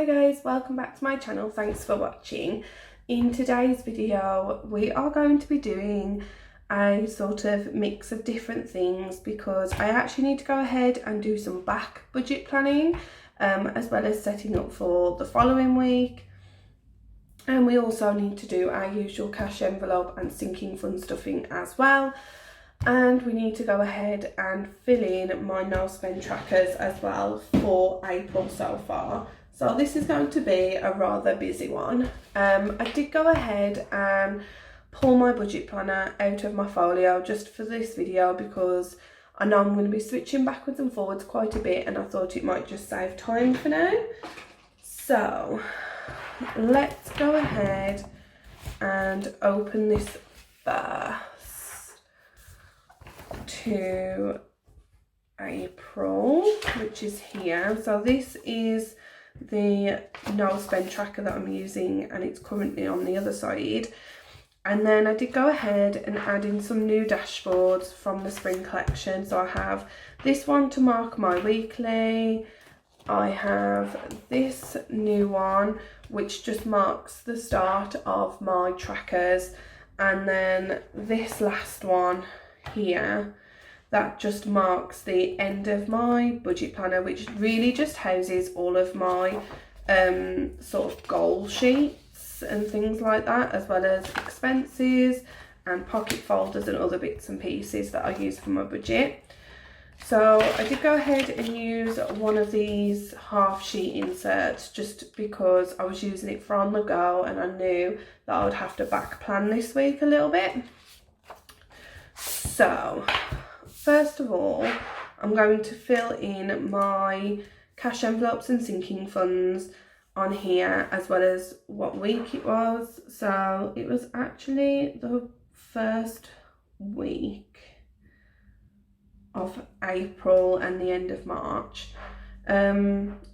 Hi guys, welcome back to my channel. Thanks for watching. In today's video we are going to be doing a sort of mix of different things because I actually need to go ahead and do some back budget planning as well as setting up for the following week, and we also need to do our usual cash envelope and sinking fund stuffing as well, and we need to go ahead and fill in my no spend trackers as well for April so far. So this is going to be a rather busy one. I did go ahead and pull my budget planner out of my folio just for this video because I know I'm going to be switching backwards and forwards quite a bit, and I thought it might just save time for now. So let's go ahead and open this first to April, which is here. So this is the no spend tracker that I'm using, and it's currently on the other side. And then I did go ahead and add in some new dashboards from the spring collection. So I have this one to mark my weekly. I have this new one which just marks the start of my trackers, and then this last one here that just marks the end of my budget planner, which really just houses all of my sort of goal sheets and things like that, as well as expenses and pocket folders and other bits and pieces that I use for my budget. So I did go ahead and use one of these half sheet inserts just because I was using it for on the go and I knew that I would have to back plan this week a little bit. So first of all, I'm going to fill in my cash envelopes and sinking funds on here, as well as what week it was. So it was actually the first week of April and the end of March. I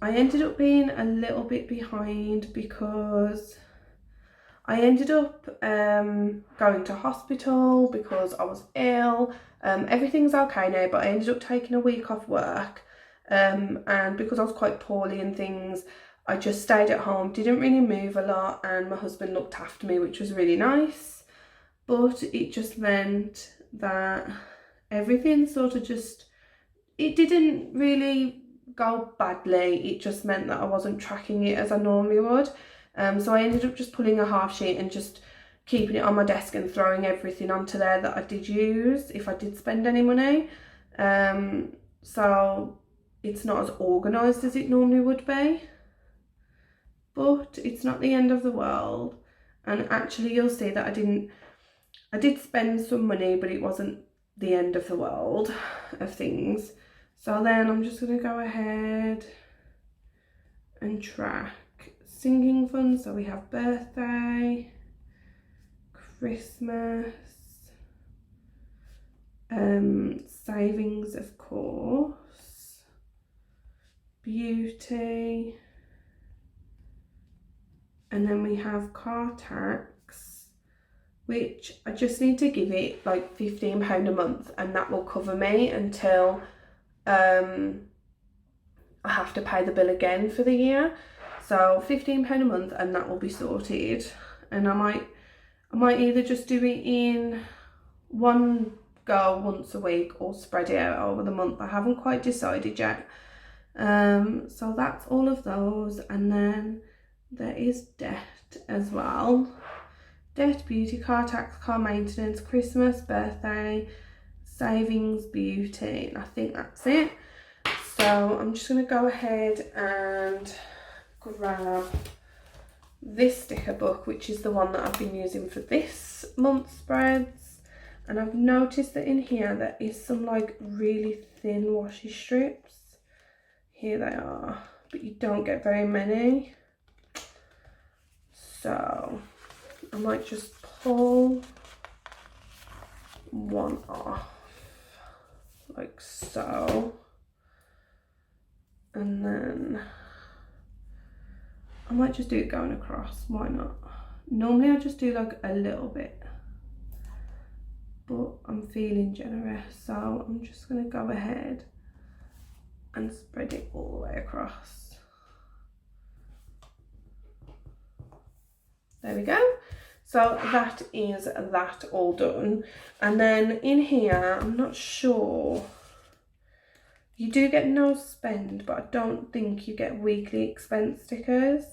ended up being a little bit behind because I ended up going to hospital because I was ill. Everything's okay now, but I ended up taking a week off work, and because I was quite poorly and things, I just stayed at home, didn't really move a lot, and my husband looked after me, which was really nice. But it just meant that everything sort of just, it didn't really go badly, it just meant that I wasn't tracking it as I normally would. So I ended up just pulling a half sheet and just keeping it on my desk and throwing everything onto there that I did use if I did spend any money. So it's not as organised as it normally would be, but it's not the end of the world. And actually you'll see that I did spend some money, but it wasn't the end of the world of things. So then I'm just going to go ahead and track sinking funds. So we have birthday, Christmas, savings of course, beauty, and then we have car tax, which I just need to give it like £15 a month, and that will cover me until I have to pay the bill again for the year. So £15 a month, and that will be sorted. And I might either just do it in one go once a week or spread it out over the month. I haven't quite decided yet. So that's all of those. And then there is debt as well. Debt, beauty, car tax, car maintenance, Christmas, birthday, savings, beauty. I think that's it. So I'm just going to go ahead and grab this sticker book, which is the one that I've been using for this month's spreads. And I've noticed that in here there is some like really thin washi strips. Here they are, but you don't get very many. So I might just pull one off like so, and then I might just do it going across, why not? Normally I just do like a little bit, but I'm feeling generous, so I'm just going to go ahead and spread it all the way across. There we go. So that is that all done. And then in here, I'm not sure, you do get no spend, but I don't think you get weekly expense stickers.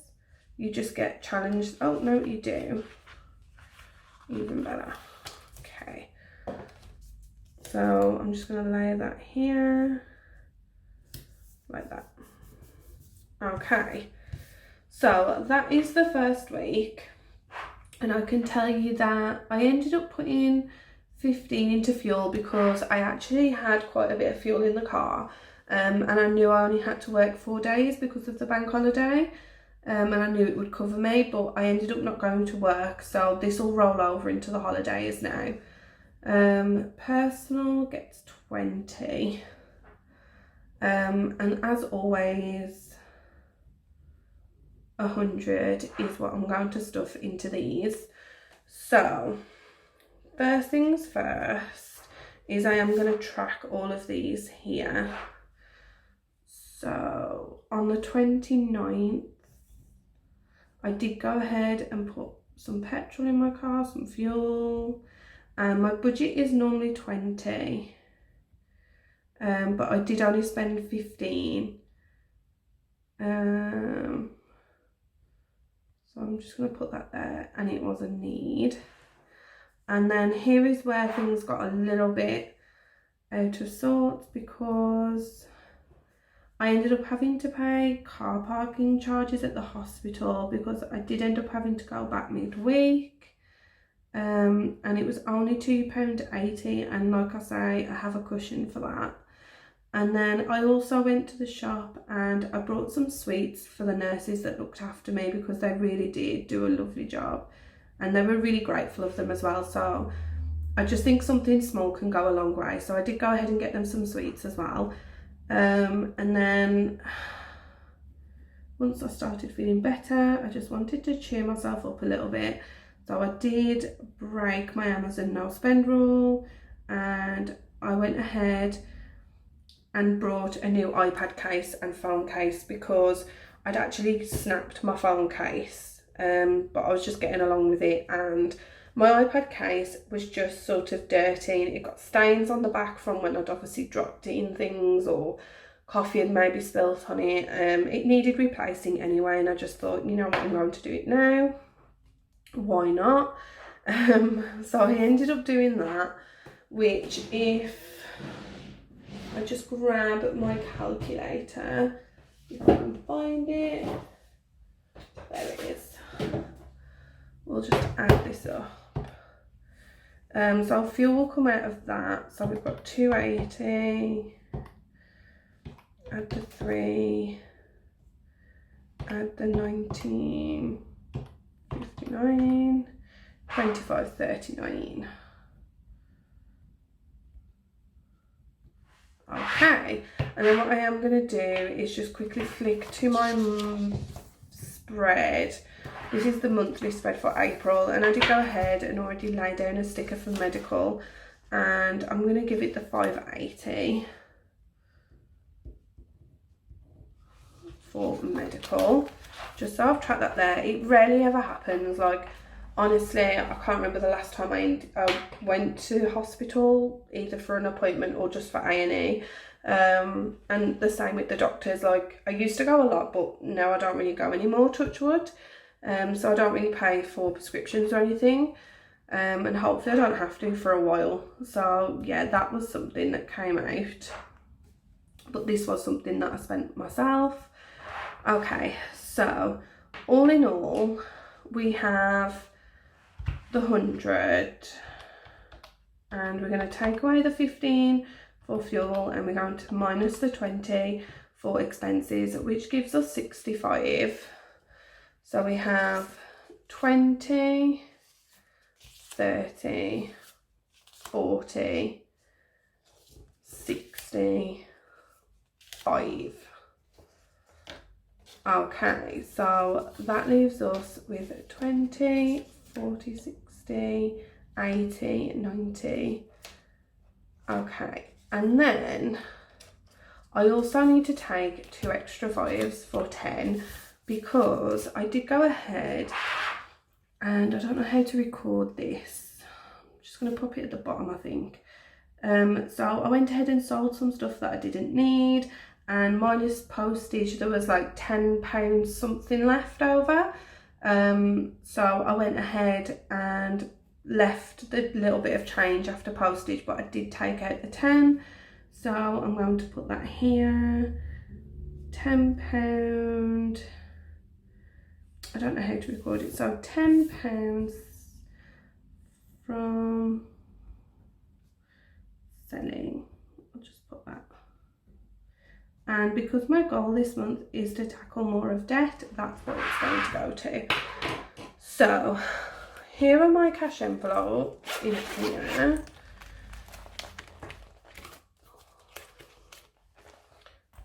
You just get challenged. Oh no, you do. Even better. Okay. So I'm just going to lay that here, like that. Okay. So that is the first week. And I can tell you that I ended up putting 15 into fuel because I actually had quite a bit of fuel in the car, and I knew I only had to work 4 days because of the bank holiday, and I knew it would cover me, but I ended up not going to work, so this will roll over into the holidays now. Personal gets 20, and as always 100 is what I'm going to stuff into these. So first things first is I am going to track all of these here. So on the 29th, I did go ahead and put some petrol in my car, some fuel, and my budget is normally 20, but I did only spend 15. So I'm just going to put that there, and it was a need. And then here is where things got a little bit out of sorts because I ended up having to pay car parking charges at the hospital because I did end up having to go back midweek. And it was only £2.80, and like I say, I have a cushion for that. And then I also went to the shop and I brought some sweets for the nurses that looked after me because they really did do a lovely job, and they were really grateful of them as well. So I just think something small can go a long way. So I did go ahead and get them some sweets as well. And then once I started feeling better, I just wanted to cheer myself up a little bit. So I did break my Amazon no spend rule, and I went ahead and brought a new iPad case and phone case because I'd actually snapped my phone case, but I was just getting along with it, and my iPad case was just sort of dirty. It got stains on the back from when I'd obviously dropped it in things or coffee had maybe spilt on it. It needed replacing anyway, and I just thought, you know what, I'm going to do it now. Why not? So I ended up doing that, which, if I just grab my calculator, if I can find it, there it is. We'll just add this up. So fuel will come out of that. So we've got 280, add the 3, add the 1959, 2539. Okay, and then what I am going to do is just quickly flick to my spread. This is the monthly spread for April, and I did go ahead and already lay down a sticker for medical, and I'm going to give it the 580 for medical, just so I've tracked that there. It rarely ever happens, like honestly I can't remember the last time I went to hospital either for an appointment or just for A&E, and the same with the doctors. Like I used to go a lot, but now I don't really go anymore, touch wood. So I don't really pay for prescriptions or anything, and hopefully I don't have to for a while. So yeah, that was something that came out, but this was something that I spent myself. Okay, so all in all we have the 100, and we're going to take away the 15 for fuel, and we're going to minus the 20 for expenses, which gives us 65. So we have 20, 30, 40, 60, 5. Okay, so that leaves us with 20, 40, 60, 80, 90. Okay, and then I also need to take 2 extra 5s for 10, because I did go ahead and I don't know how to record this. I'm just going to pop it at the bottom, I think. So I went ahead and sold some stuff that I didn't need, and minus postage there was like £10 something left over. So I went ahead and left the little bit of change after postage, but I did take out the 10, so I'm going to put that here. £10, I don't know how to record it, so £10 from selling, I'll just put that. And because my goal this month is to tackle more of debt, that's what it's going to go to. So here are my cash envelopes in here.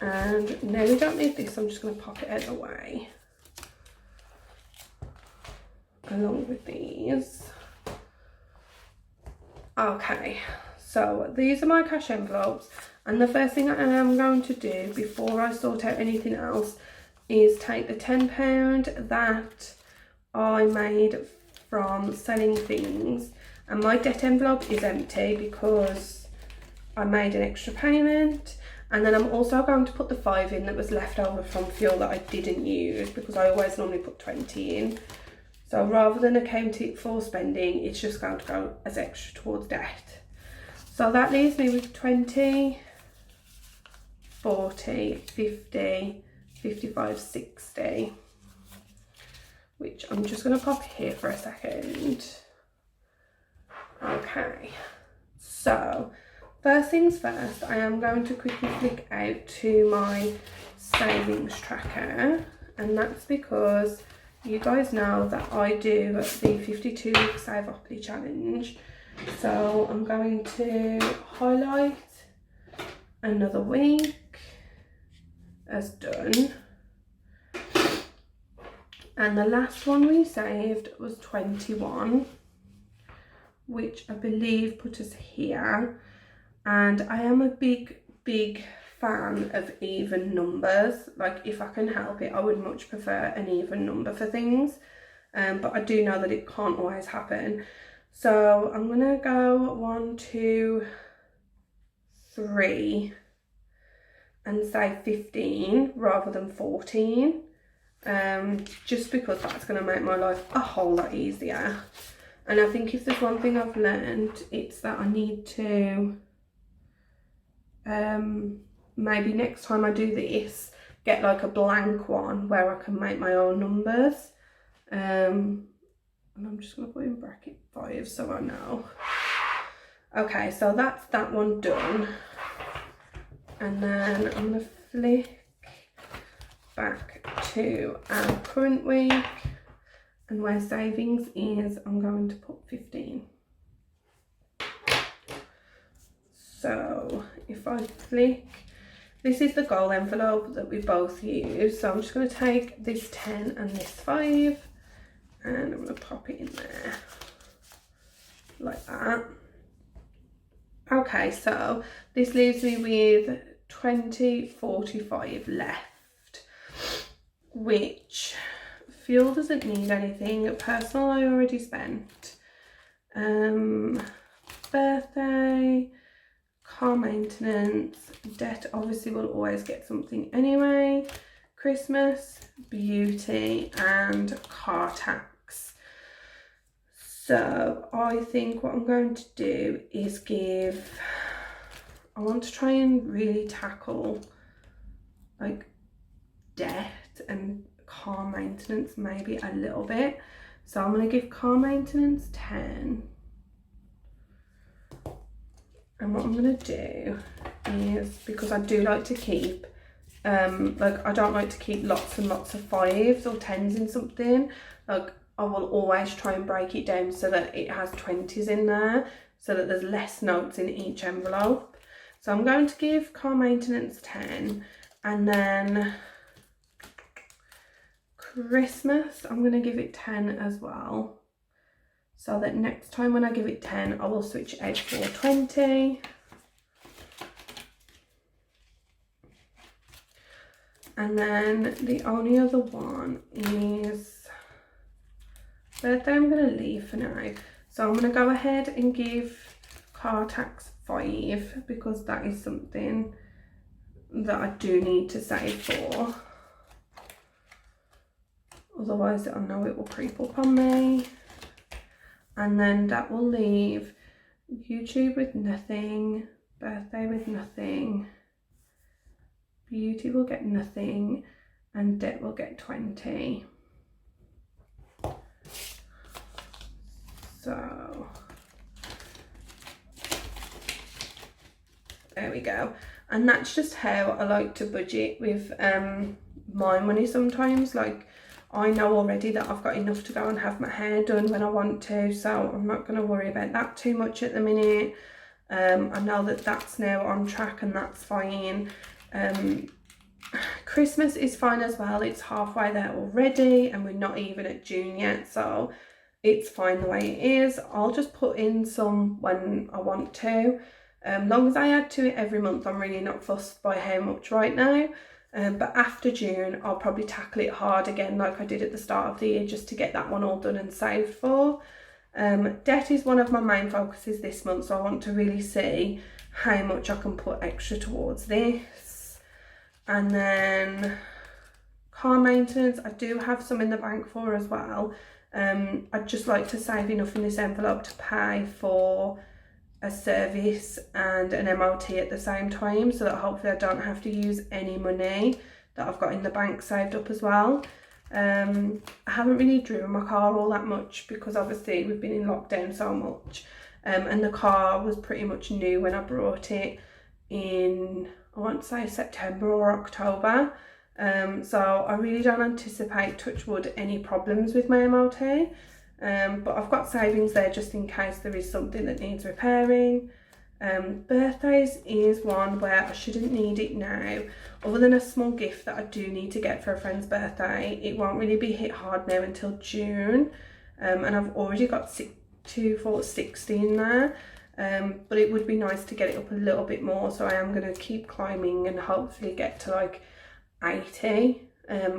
And now we don't need this, I'm just going to pop it out of the way along with these. Okay, so these are my cash envelopes, and the first thing I am going to do before I sort out anything else is take the £10 that I made from selling things, and my debt envelope is empty because I made an extra payment. And then I'm also going to put the 5 in that was left over from fuel that I didn't use, because I always normally put 20 in. So rather than account it for spending, it's just going to go as extra towards debt. So that leaves me with 20, 40, 50, 55, 60, which I'm just going to pop here for a second. Okay, so first things first, I am going to quickly flick out to my savings tracker, and that's because you guys know that I do the 52-week SAVY challenge. So I'm going to highlight another week as done. And the last one we saved was 21, which I believe put us here. And I am a big fan of even numbers. Like, if I can help it, I would much prefer an even number for things, but I do know that it can't always happen. So I'm gonna go 1, 2, 3 and say 15 rather than 14, just because that's gonna make my life a whole lot easier. And I think if there's one thing I've learned, it's that I need to maybe next time I do this, get like a blank one where I can make my own numbers. And I'm just going to put in bracket 5 so I know. Okay, so that's that one done. And then I'm going to flick back to our current week, and where savings is, I'm going to put 15. So if I flick, this is the goal envelope that we both use. So I'm just going to take this 10 and this 5, and I'm going to pop it in there like that. Okay, so this leaves me with 20.45 left, which fuel doesn't need anything. Personal I already spent. Birthday, car maintenance, debt obviously will always get something anyway, Christmas, beauty, and car tax. So I think what I'm going to do is I want to try and really tackle like debt and car maintenance maybe a little bit. So I'm going to give car maintenance 10. And what I'm going to do is, because I do like to keep, like I don't like to keep lots and lots of 5s or 10s in something. Like I will always try and break it down so that it has 20s in there, so that there's less notes in each envelope. So I'm going to give car maintenance 10, and then Christmas I'm going to give it 10 as well. So that next time when I give it 10, I will switch it out for 20. And then the only other one is Birthday I'm going to leave for now. So I'm going to go ahead and give car tax 5 because that is something that I do need to save for. Otherwise I know it will creep up on me. And then that will leave YouTube with nothing, birthday with nothing, beauty will get nothing, and debt will get 20. So there we go. And that's just how I like to budget with my money sometimes. Like, I know already that I've got enough to go and have my hair done when I want to, so I'm not going to worry about that too much at the minute. I know that that's now on track and that's fine. Christmas is fine as well. It's halfway there already and we're not even at June yet, so it's fine the way it is. I'll just put in some when I want to. Long as I add to it every month, I'm really not fussed by how much right now. But after June, I'll probably tackle it hard again like I did at the start of the year, just to get that one all done and saved for. Debt is one of my main focuses this month, so I want to really see how much I can put extra towards this. And then car maintenance, I do have some in the bank for as well. I'd just like to save enough in this envelope to pay for a service and an MOT at the same time, so that hopefully I don't have to use any money that I've got in the bank saved up as well. I haven't really driven my car all that much because obviously we've been in lockdown so much, and the car was pretty much new when I brought it in, I want to say September or October. So I really don't anticipate, touch wood, any problems with my MOT. But I've got savings there just in case there is something that needs repairing. Birthdays is one where I shouldn't need it now. Other than a small gift that I do need to get for a friend's birthday, it won't really be hit hard now until June. And I've already got 60 in there. But it would be nice to get it up a little bit more, so I am going to keep climbing and hopefully get to like 80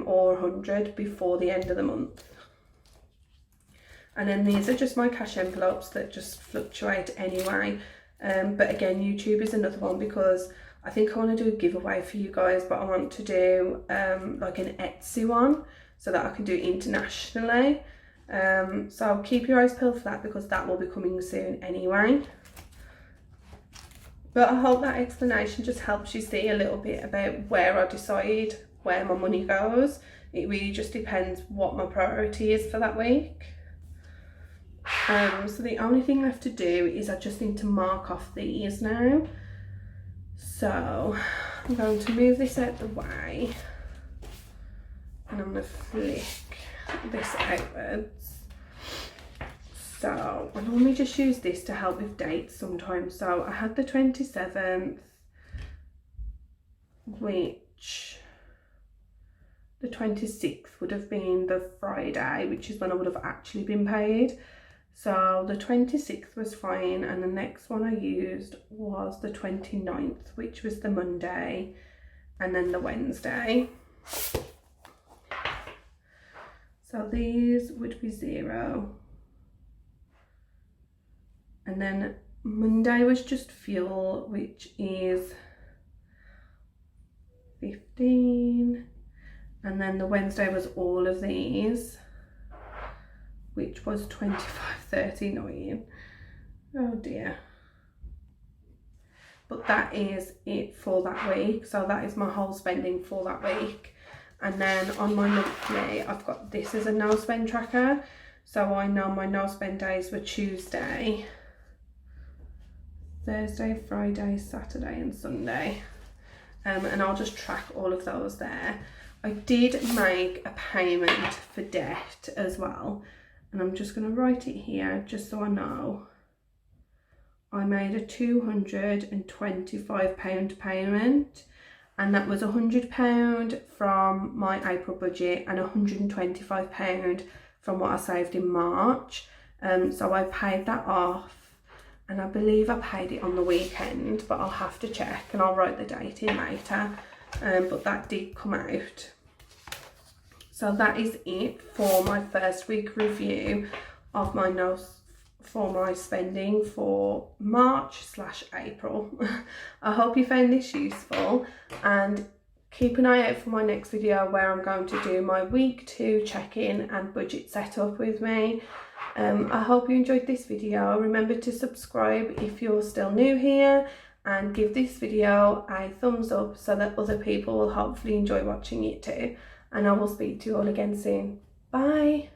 or 100 before the end of the month. And then these are just my cash envelopes that just fluctuate anyway. But again, YouTube is another one because I think I want to do a giveaway for you guys, but I want to do like an Etsy one so that I can do internationally. So keep your eyes peeled for that because that will be coming soon anyway. But I hope that explanation just helps you see a little bit about where I decide where my money goes. It really just depends what my priority is for that week. So the only thing left to do is I just need to mark off these now. So I'm going to move this out the way and I'm going to flick this outwards. So I normally just use this to help with dates sometimes. So I had the 27th, which the 26th would have been the Friday, which is when I would have actually been paid. So the 26th was fine, and the next one I used was the 29th, which was the Monday, and then the Wednesday. So these would be 0. And then Monday was just fuel, which is 15. And then the Wednesday was all of these, which was 25.39. Oh dear. But that is it for that week. So that is my whole spending for that week. And then on my monthly, I've got this as a no spend tracker. So I know my no spend days were Tuesday, Thursday, Friday, Saturday and Sunday. And I'll just track all of those there. I did make a payment for debt as well. And I'm just going to write it here just so I know. I made a £225 payment, and that was £100 from my April budget and £125 from what I saved in March. So I paid that off, and I believe I paid it on the weekend, but I'll have to check and I'll write the date in later. But that did come out. So that is it for my first week review of my notes for my spending for March/April. I hope you found this useful, and keep an eye out for my next video where I'm going to do my week 2 check-in and budget setup with me. I hope you enjoyed this video. Remember to subscribe if you're still new here, and give this video a thumbs up so that other people will hopefully enjoy watching it too. And I will speak to you all again soon. Bye!